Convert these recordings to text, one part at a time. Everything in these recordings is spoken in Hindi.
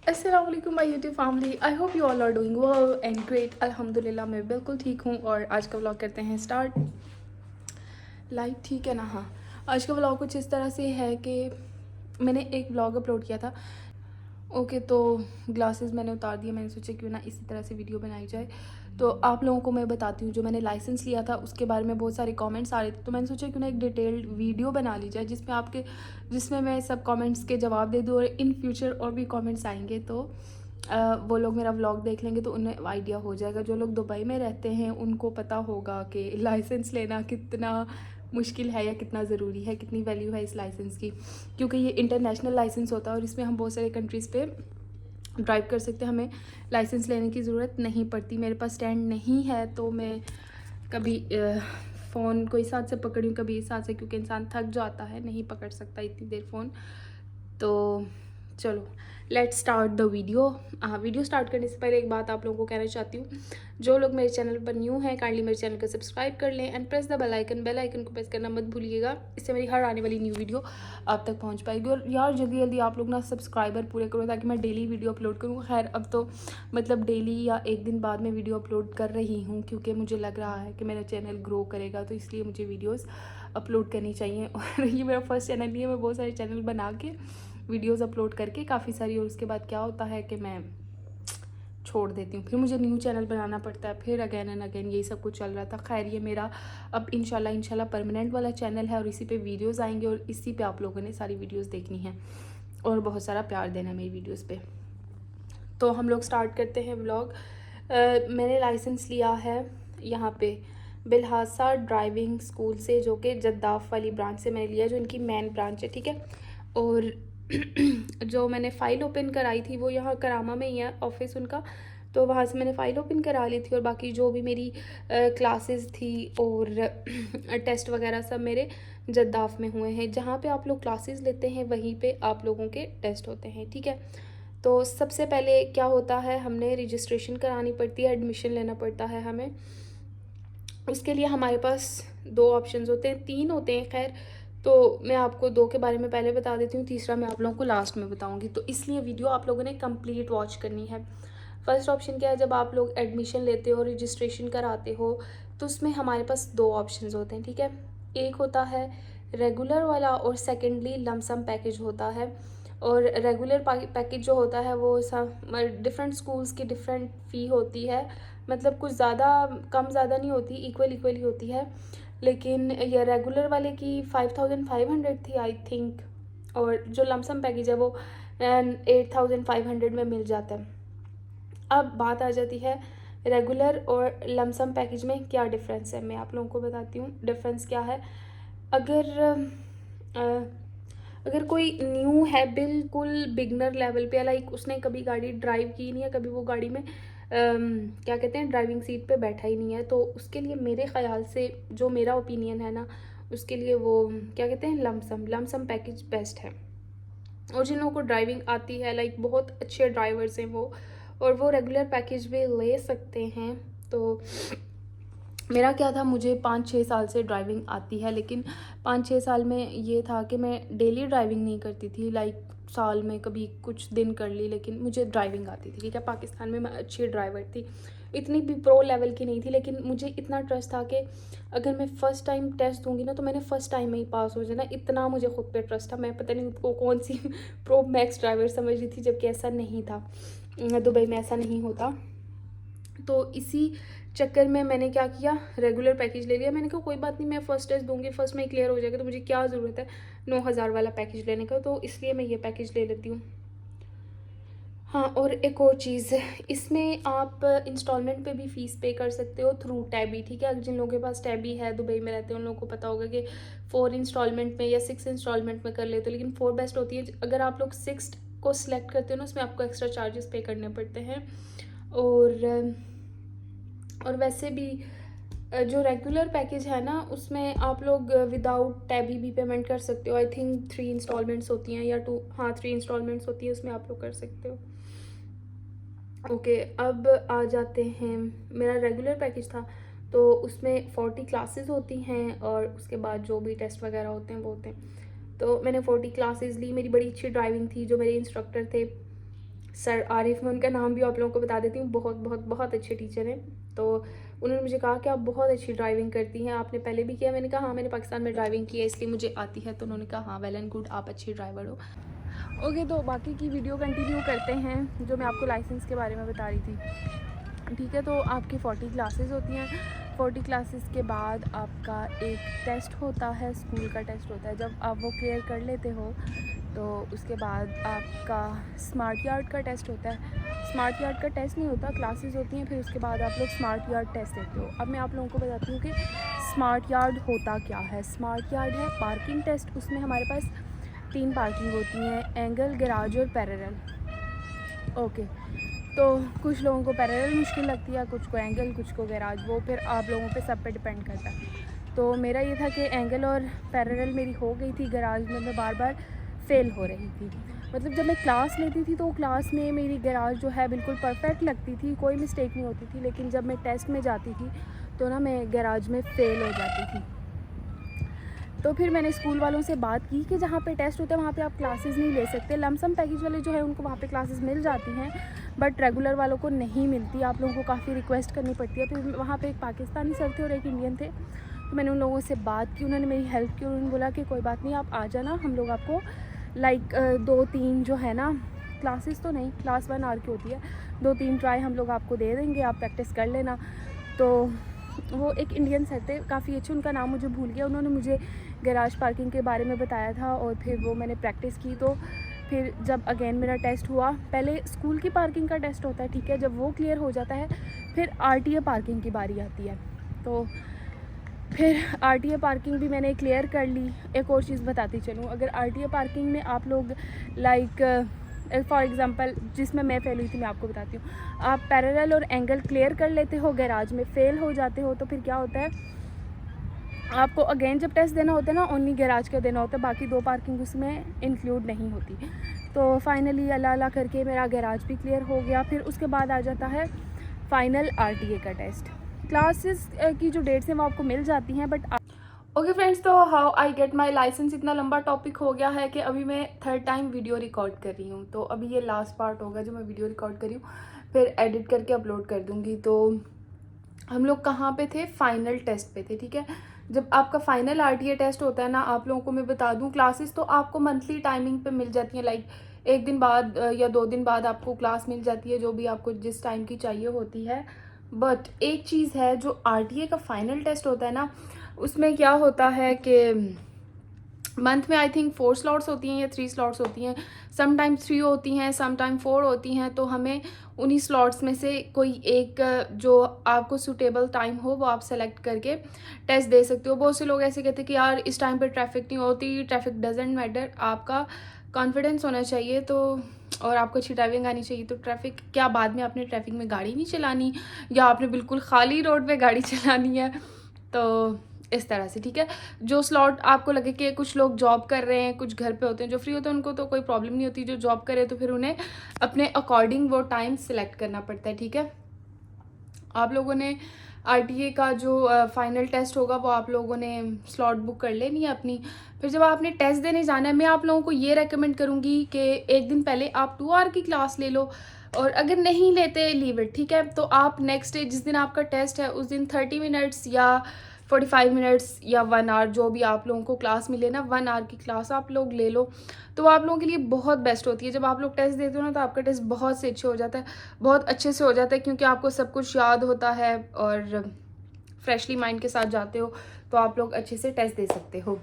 अस्सलाम वालेकुम my YouTube family. I hope you all are doing well and great. अल्हम्दुलिल्लाह मैं बिल्कुल ठीक हूँ और आज का व्लॉग करते हैं स्टार्ट। लाइट ठीक है ना? हाँ, आज का व्लॉग कुछ इस तरह से है कि मैंने एक व्लॉग अपलोड किया था। ओके, तो ग्लासेस मैंने उतार दिए। मैंने सोचा क्यों ना इसी तरह से वीडियो बनाई जाए। तो आप लोगों को मैं बताती हूँ, जो मैंने लाइसेंस लिया था उसके बारे में बहुत सारे कमेंट्स आ रहे थे, तो मैंने सोचा क्यों ना एक डिटेल्ड वीडियो बना ली जाए जिसमें मैं सब कमेंट्स के जवाब दे दूँ। और इन फ्यूचर और भी कमेंट्स आएंगे तो वो लोग मेरा व्लॉग देख लेंगे तो उन्हें आइडिया हो जाएगा। जो लोग दुबई में रहते हैं उनको पता होगा कि लाइसेंस लेना कितना मुश्किल है या कितना ज़रूरी है, कितनी वैल्यू है इस लाइसेंस की, क्योंकि ये इंटरनेशनल लाइसेंस होता है और इसमें हम बहुत सारे कंट्रीज़ पे ड्राइव कर सकते हैं। हमें लाइसेंस लेने की ज़रूरत नहीं पड़ती। मेरे पास स्टैंड नहीं है तो मैं कभी फ़ोन को इस हाथ से पकड़ी हूँ, कभी इस हाथ से, क्योंकि इंसान थक जाता है, नहीं पकड़ सकता इतनी देर फ़ोन। तो चलो let's start the video. Video start करने से पहले एक बात आप लोगों को कहना चाहती हूँ। जो लोग मेरे चैनल पर न्यू हैं काइंडली मेरे चैनल को सब्सक्राइब कर लें and press the bell icon को प्रेस करना मत भूलिएगा। इससे मेरी हर आने वाली न्यू वीडियो आप तक पहुँच पाएगी। और यार जल्दी जल्दी आप लोग ना सब्सक्राइबर पूरे करो ताकि मैं डेली वीडियो अपलोड करूँ। खैर अब तो मतलब डेली या एक दिन बाद में वीडियो अपलोड कर रही हूँ, क्योंकि मुझे लग रहा है कि मेरा चैनल ग्रो करेगा, तो इसलिए मुझे वीडियोज़ अपलोड करनी चाहिए। और ये मेरा फर्स्ट चैनल नहीं है, मैं बहुत सारे चैनल बना के वीडियोस अपलोड करके काफ़ी सारी, और उसके बाद क्या होता है कि मैं छोड़ देती हूँ, फिर मुझे न्यू चैनल बनाना पड़ता है, फिर अगेन एंड अगेन यही सब कुछ चल रहा था। खैर ये मेरा अब इंशाल्लाह परमानेंट वाला चैनल है और इसी पे वीडियोस आएंगे और इसी पे आप लोगों ने सारी वीडियोस देखनी है और बहुत सारा प्यार देना है मेरी वीडियोस पे। तो हम लोग स्टार्ट करते हैं व्लॉग। मैंने लाइसेंस लिया है यहाँ पे बिलहासा ड्राइविंग स्कूल से, जो कि जद्दाफ वाली ब्रांच से मैंने लिया, जो इनकी मेन ब्रांच है, ठीक है। और जो मैंने फ़ाइल ओपन कराई थी वो यहाँ करामा में ही है ऑफिस उनका, तो वहाँ से मैंने फ़ाइल ओपन करा ली थी। और बाकी जो भी मेरी क्लासेस थी और टेस्ट वगैरह सब मेरे जद्दाफ में हुए हैं। जहाँ पे आप लोग क्लासेस लेते हैं वहीं पे आप लोगों के टेस्ट होते हैं, ठीक है। तो सबसे पहले क्या होता है, हमने रजिस्ट्रेशन करानी पड़ती है, एडमिशन लेना पड़ता है हमें। उसके लिए हमारे पास दो ऑप्शंस होते हैं, तीन होते हैं खैर, तो मैं आपको दो के बारे में पहले बता देती हूँ, तीसरा मैं आप लोगों को लास्ट में बताऊँगी। तो इसलिए वीडियो आप लोगों ने कंप्लीट वॉच करनी है। फर्स्ट ऑप्शन क्या है, जब आप लोग एडमिशन लेते हो, रजिस्ट्रेशन कराते हो, तो उसमें हमारे पास दो ऑप्शंस होते हैं, ठीक है। एक होता है रेगुलर वाला और सेकेंडली लमसम पैकेज होता है। और रेगुलर पैकेज जो होता है वो सब डिफरेंट स्कूल्स की डिफरेंट फ़ी होती है, मतलब कुछ ज़्यादा कम ज़्यादा नहीं होती, इक्वल ही होती है। लेकिन ये रेगुलर वाले की 5500 थी आई थिंक, और जो लमसम पैकेज है वो 8500 में मिल जाता है। अब बात आ जाती है रेगुलर और लमसम पैकेज में क्या डिफरेंस है, मैं आप लोगों को बताती हूँ डिफरेंस क्या है। अगर अगर कोई न्यू है, बिल्कुल बिगनर लेवल पे, लाइक उसने कभी गाड़ी ड्राइव की नहीं है, कभी वो गाड़ी में क्या कहते हैं ड्राइविंग सीट पे बैठा ही नहीं है, तो उसके लिए मेरे ख़्याल से, जो मेरा ओपिनियन है ना, उसके लिए वो क्या कहते हैं लमसम पैकेज बेस्ट है। और जिन लोगों को ड्राइविंग आती है, लाइक बहुत अच्छे ड्राइवर्स हैं वो, और वो रेगुलर पैकेज भी ले सकते हैं। तो मेरा क्या था, मुझे 5-6 साल से ड्राइविंग आती है, लेकिन 5-6 साल में ये था कि मैं डेली ड्राइविंग नहीं करती थी, लाइक साल में कभी कुछ दिन कर ली, लेकिन मुझे ड्राइविंग आती थी, ठीक है। पाकिस्तान में मैं अच्छी ड्राइवर थी, इतनी भी प्रो लेवल की नहीं थी, लेकिन मुझे इतना ट्रस्ट था कि अगर मैं फ़र्स्ट टाइम टेस्ट दूंगी ना तो मैंने फ़र्स्ट टाइम में ही पास हो जाना, इतना मुझे खुद पे ट्रस्ट था। मैं पता नहीं उसको कौन सी प्रो मैक्स ड्राइवर समझ रही थी, जबकि ऐसा नहीं था, दुबई में ऐसा नहीं होता। तो इसी चक्कर में मैंने क्या किया, रेगुलर पैकेज ले लिया। मैंने कहा कोई बात नहीं, मैं फ़र्स्ट टेस्ट दूंगी, फर्स्ट में क्लियर हो जाएगा, तो मुझे क्या ज़रूरत है 9000 वाला पैकेज लेने का, तो इसलिए मैं ये पैकेज ले लेती हूँ। हाँ, और एक और चीज़, इसमें आप इंस्टॉलमेंट पे भी फ़ीस पे कर सकते हो थ्रू टैबी, ठीक है। जिन लोगों के पास टैबी है, दुबई में रहते हैं, उन लोगों को पता होगा कि 4 इंस्टॉलमेंट में या 6 इंस्टॉलमेंट में कर लेते हो, लेकिन 4 बेस्ट होती है। अगर आप लोग 6 को सिलेक्ट करते हो ना, उसमें आपको एक्स्ट्रा चार्जेस पे करने पड़ते हैं। और वैसे भी जो रेगुलर पैकेज है ना, उसमें आप लोग विदाउट टैबी भी पेमेंट कर सकते हो। आई थिंक 3 इंस्टॉलमेंट्स होती हैं या 2, हाँ 3 इंस्टॉलमेंट्स होती है, उसमें आप लोग कर सकते हो। ओके, अब आ जाते हैं, मेरा रेगुलर पैकेज था तो उसमें 40 क्लासेस होती हैं और उसके बाद जो भी टेस्ट वगैरह होते हैं वो होते हैं। तो मैंने 40 क्लासेस ली, मेरी बड़ी अच्छी ड्राइविंग थी, जो मेरे इंस्ट्रक्टर थे सर आरिफ, मैं उनका नाम भी आप लोगों को बता देती हूँ, बहुत बहुत बहुत अच्छे टीचर हैं। तो उन्होंने मुझे कहा कि आप बहुत अच्छी ड्राइविंग करती हैं, आपने पहले भी किया। मैंने कहा हाँ, मैंने पाकिस्तान में ड्राइविंग की है इसलिए मुझे आती है। तो उन्होंने कहा हाँ, वेल एंड गुड, आप अच्छी ड्राइवर हो। ओके, तो बाकी की वीडियो कंटिन्यू करते हैं जो मैं आपको लाइसेंस के बारे में बता रही थी। ठीक है, तो आपकी 40 क्लासेस होती हैं। 40 क्लासेस के बाद आपका एक टेस्ट होता है, स्कूल का टेस्ट होता है। जब आप वो क्लियर कर लेते हो तो उसके बाद आपका स्मार्ट यार्ड का टेस्ट होता है। स्मार्ट यार्ड का टेस्ट नहीं होता, क्लासेस होती हैं, फिर उसके बाद आप लोग स्मार्ट यार्ड टेस्ट देते हो। अब मैं आप लोगों को बताती हूँ कि स्मार्ट यार्ड होता क्या है। स्मार्ट यार्ड है पार्किंग टेस्ट। उसमें हमारे पास 3 पार्किंग होती हैं, एंगल, गैराज और पैरेलल। ओके, तो कुछ लोगों को पैरेलल मुश्किल लगती है, कुछ को एंगल, कुछ को गैराज। वो फिर आप लोगों पे सब पे डिपेंड करता है। तो मेरा ये था कि एंगल और पैरेलल मेरी हो गई थी, गैराज में मैं बार बार फेल हो रही थी। मतलब जब मैं क्लास लेती थी तो क्लास में मेरी गैराज जो है बिल्कुल परफेक्ट लगती थी, कोई मिस्टेक नहीं होती थी। लेकिन जब मैं टेस्ट में जाती थी तो ना मैं गैराज में फ़ेल हो जाती थी। तो फिर मैंने स्कूल वालों से बात की कि जहाँ पे टेस्ट होता है वहाँ पे आप क्लासेस नहीं ले सकते। लमसम पैकेज वाले जो है उनको वहाँ पे क्लासेस मिल जाती हैं, बट रेगुलर वालों को नहीं मिलती। आप लोगों को काफ़ी रिक्वेस्ट करनी पड़ती है। फिर वहाँ पे एक पाकिस्तानी सर थे और एक इंडियन थे। तो मैंने उन लोगों से बात की, उन्होंने मेरी हेल्प की। उन्होंने बोला कि कोई बात नहीं, आप आ जाना, हम लोग आपको लाइक 2-3 जो है ना क्लासेस, तो नहीं, क्लास 1 आवर की होती है, 2-3 ट्राई हम लोग आपको दे देंगे, आप प्रैक्टिस कर लेना। तो वो एक इंडियन सर थे, काफ़ी अच्छे, उनका नाम मुझे भूल गया। उन्होंने मुझे गैराज पार्किंग के बारे में बताया था और फिर वो मैंने प्रैक्टिस की। तो फिर जब अगेन मेरा टेस्ट हुआ, पहले स्कूल की पार्किंग का टेस्ट होता है, ठीक है, जब वो क्लियर हो जाता है फिर आरटीए पार्किंग की बारी आती है। तो फिर आरटीए पार्किंग भी मैंने क्लियर कर ली। एक और चीज़ बताती चलूँ, अगर आरटीए पार्किंग में आप लोग लाइक फॉर एग्ज़ाम्पल जिसमें मैं फेल हुई थी, मैं आपको बताती हूँ। आप पैरेलल और एंगल क्लियर कर लेते हो, गैराज में फ़ेल हो जाते हो, तो फिर क्या होता है, आपको अगेन जब टेस्ट देना होता है ना, ओनली गैराज का देना होता है, बाकी 2 पार्किंग उसमें इंक्लूड नहीं होती। तो फाइनली अल्लाह अल्लाह करके मेरा गैराज भी क्लियर हो गया। फिर उसके बाद आ जाता है फ़ाइनल आरटीए का टेस्ट। क्लासेस की जो डेट्स हैं वो आपको मिल जाती हैं, बट ओके फ्रेंड्स, तो how I get my licence इतना लंबा टॉपिक हो गया है कि अभी मैं 3rd टाइम वीडियो रिकॉर्ड कर रही हूँ। तो अभी ये लास्ट पार्ट होगा जो मैं वीडियो रिकॉर्ड कर रही हूँ, फिर एडिट करके अपलोड कर दूँगी। तो हम लोग कहाँ पे थे, फाइनल टेस्ट पे थे। ठीक है, जब आपका फाइनल आरटीए टेस्ट होता है ना, आप लोगों को मैं बता दूँ, क्लासेस तो आपको मंथली टाइमिंग पे मिल जाती हैं, लाइक 1 दिन बाद या 2 दिन बाद आपको क्लास मिल जाती है, जो भी आपको जिस टाइम की चाहिए होती है। बट एक चीज़ है, जो आरटीए का फाइनल टेस्ट होता है ना, उसमें क्या होता है कि मंथ में आई थिंक 4 स्लॉट्स होती हैं या 3 स्लॉट्स होती हैं, सम टाइम 3 होती हैं, सम टाइम 4 होती हैं। तो हमें उन्हीं स्लॉट्स में से कोई एक जो आपको सूटेबल टाइम हो वो आप सेलेक्ट करके टेस्ट दे सकते हो। बहुत से लोग ऐसे कहते हैं कि यार इस टाइम पर ट्रैफिक नहीं होती, ट्रैफिक डजेंट मैटर, आपका कॉन्फिडेंस होना चाहिए तो, और आपको अच्छी ड्राइविंग आनी चाहिए। तो ट्रैफिक क्या, बाद में आपने ट्रैफिक में गाड़ी नहीं चलानी, या आपने बिल्कुल खाली रोड पे गाड़ी चलानी है। तो इस तरह से, ठीक है, जो स्लॉट आपको लगे कि कुछ लोग जॉब कर रहे हैं, कुछ घर पे होते हैं, जो फ्री होते हैं उनको तो कोई प्रॉब्लम नहीं होती, जो जॉब कर रहे हैं तो फिर उन्हें अपने अकॉर्डिंग वो टाइम सिलेक्ट करना पड़ता है। ठीक है, आप लोगों ने आरटीए का जो फाइनल टेस्ट होगा वो आप लोगों ने स्लॉट बुक कर लेनी है अपनी। फिर जब आपने टेस्ट देने जाना है, मैं आप लोगों को ये रेकमेंड करूँगी कि एक दिन पहले आप 2 आवर की क्लास ले लो, और अगर नहीं लेते लीव इट। ठीक है, तो आप नेक्स्ट डे जिस दिन आपका टेस्ट है उस दिन 30 मिनट्स या 45 मिनट्स या 1 आवर, जो भी आप लोगों को क्लास मिले ना, 1 आवर की क्लास आप लोग ले लो, तो वो आप लोगों के लिए बहुत बेस्ट होती है। जब आप लोग टेस्ट देते हो ना तो आपका टेस्ट बहुत से अच्छे हो जाता है, बहुत अच्छे से हो जाता है, क्योंकि आपको सब कुछ याद होता है और फ्रेशली माइंड के साथ जाते हो, तो आप लोग अच्छे से टेस्ट दे सकते हो।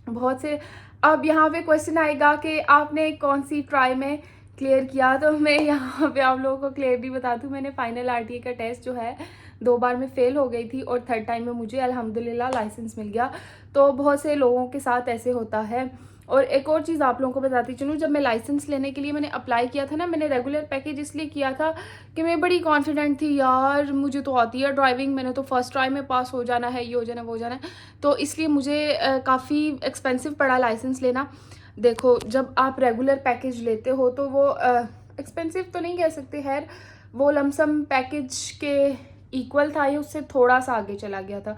बहुत से अब यहाँ पे क्वेश्चन आएगा कि आपने कौन सी ट्राई में क्लियर किया, तो मैं यहाँ पे आप लोगों को क्लियरली बता दूँ, मैंने फाइनल आरटीए का टेस्ट जो है 2 बार में फ़ेल हो गई थी, और 3rd टाइम में मुझे अल्हम्दुलिल्लाह लाइसेंस मिल गया। तो बहुत से लोगों के साथ ऐसे होता है। और एक और चीज़ आप लोगों को बताती चलूँ, जब मैं लाइसेंस लेने के लिए मैंने अप्लाई किया था ना, मैंने रेगुलर पैकेज इसलिए किया था कि मैं बड़ी कॉन्फिडेंट थी, यार मुझे तो आती है ड्राइविंग, मैंने तो फर्स्ट ट्राई में पास हो जाना है, ये हो जाना वो हो जाना है। तो इसलिए मुझे काफ़ी एक्सपेंसिव पड़ा लाइसेंस लेना। देखो, जब आप रेगुलर पैकेज लेते हो तो वो एक्सपेंसिव तो नहीं कह सकते, खैर वो लमसम पैकेज के इक्वल था, या उससे थोड़ा सा आगे चला गया था।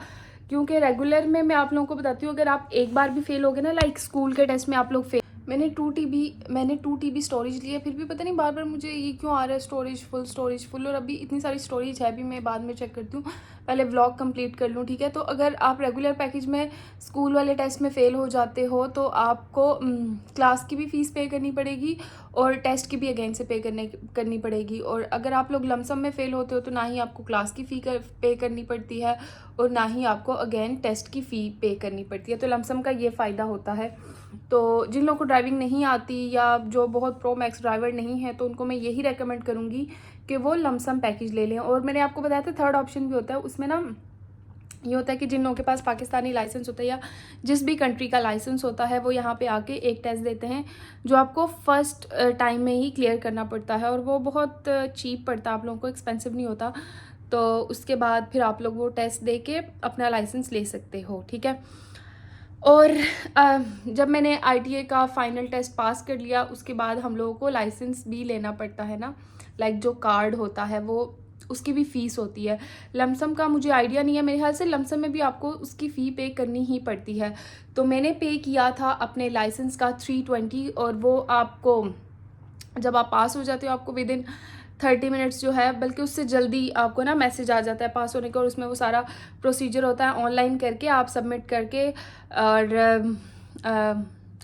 क्योंकि रेगुलर में मैं आप लोगों को बताती हूँ, अगर आप एक बार भी फेल हो गए ना, लाइक स्कूल के टेस्ट में आप लोग फेल, मैंने 2 TB स्टोरेज लिया, फिर भी पता नहीं बार बार मुझे ये क्यों आ रहा है स्टोरेज फुल। और अभी इतनी सारी स्टोरेज है भी, मैं बाद में चेक करती हूँ, पहले व्लॉग कंप्लीट कर लूँ, ठीक है। तो अगर आप रेगुलर पैकेज में स्कूल वाले टेस्ट में फ़ेल हो जाते हो तो आपको क्लास की भी फ़ीस पे करनी पड़ेगी और टेस्ट की भी अगेन से करनी पड़ेगी। और अगर आप लोग लमसम में फ़ेल होते हो तो ना ही आपको क्लास की फ़ी पे करनी पड़ती है और ना ही आपको अगेन टेस्ट की फ़ी पे करनी पड़ती है। तो लमसम का ये फ़ायदा होता है। तो जिन लोगों को ड्राइविंग नहीं आती या जो बहुत प्रो मैक्स ड्राइवर नहीं है तो उनको मैं यही रेकमेंड करूँगी कि वो लमसम पैकेज ले लें। और मैंने आपको बताया था थर्ड ऑप्शन भी होता है, उसमें ना ये होता है कि जिन लोगों के पास पाकिस्तानी लाइसेंस होता है या जिस भी कंट्री का लाइसेंस होता है वो यहाँ पे आके एक टेस्ट देते हैं जो आपको फर्स्ट टाइम में ही क्लियर करना पड़ता है और वो बहुत चीप पड़ता है आप लोगों को, एक्सपेंसिव नहीं होता। तो उसके बाद फिर आप लोग वो टेस्ट दे के अपना लाइसेंस ले सकते हो, ठीक है। और जब मैंने ITA का फाइनल टेस्ट पास कर लिया उसके बाद हम लोगों को लाइसेंस भी लेना पड़ता है ना, लाइक जो कार्ड होता है वो उसकी भी फ़ीस होती है। लमसम का मुझे आइडिया नहीं है, मेरे ख्याल से लमसम में भी आपको उसकी फ़ी पे करनी ही पड़ती है। तो मैंने पे किया था अपने लाइसेंस का 320 और वो आपको जब आप पास हो जाते हो आपको विद इन 30 मिनट्स जो है, बल्कि उससे जल्दी आपको ना मैसेज आ जाता है पास होने का। और उसमें वो सारा प्रोसीजर होता है, ऑनलाइन करके आप सबमिट करके और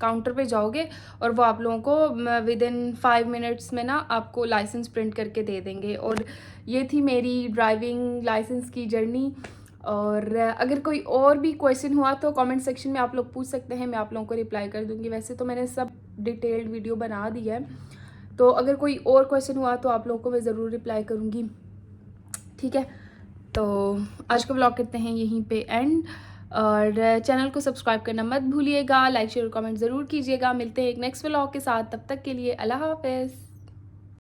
काउंटर पे जाओगे और वो आप लोगों को विद इन 5 मिनट्स में ना आपको लाइसेंस प्रिंट करके दे देंगे। और ये थी मेरी ड्राइविंग लाइसेंस की जर्नी। और अगर कोई और भी क्वेश्चन हुआ तो कमेंट सेक्शन में आप लोग पूछ सकते हैं, मैं आप लोगों को रिप्लाई कर दूँगी। वैसे तो मैंने सब डिटेल्ड वीडियो बना दी है, तो अगर कोई और क्वेश्चन हुआ तो आप लोगों को मैं ज़रूर रिप्लाई करूँगी, ठीक है। तो आज का व्लॉग करते हैं यहीं पे एंड, और चैनल को सब्सक्राइब करना मत भूलिएगा, लाइक शेयर कमेंट ज़रूर कीजिएगा। मिलते हैं एक नेक्स्ट व्लॉग के साथ, तब तक के लिए अल्लाह हाफ़िज़।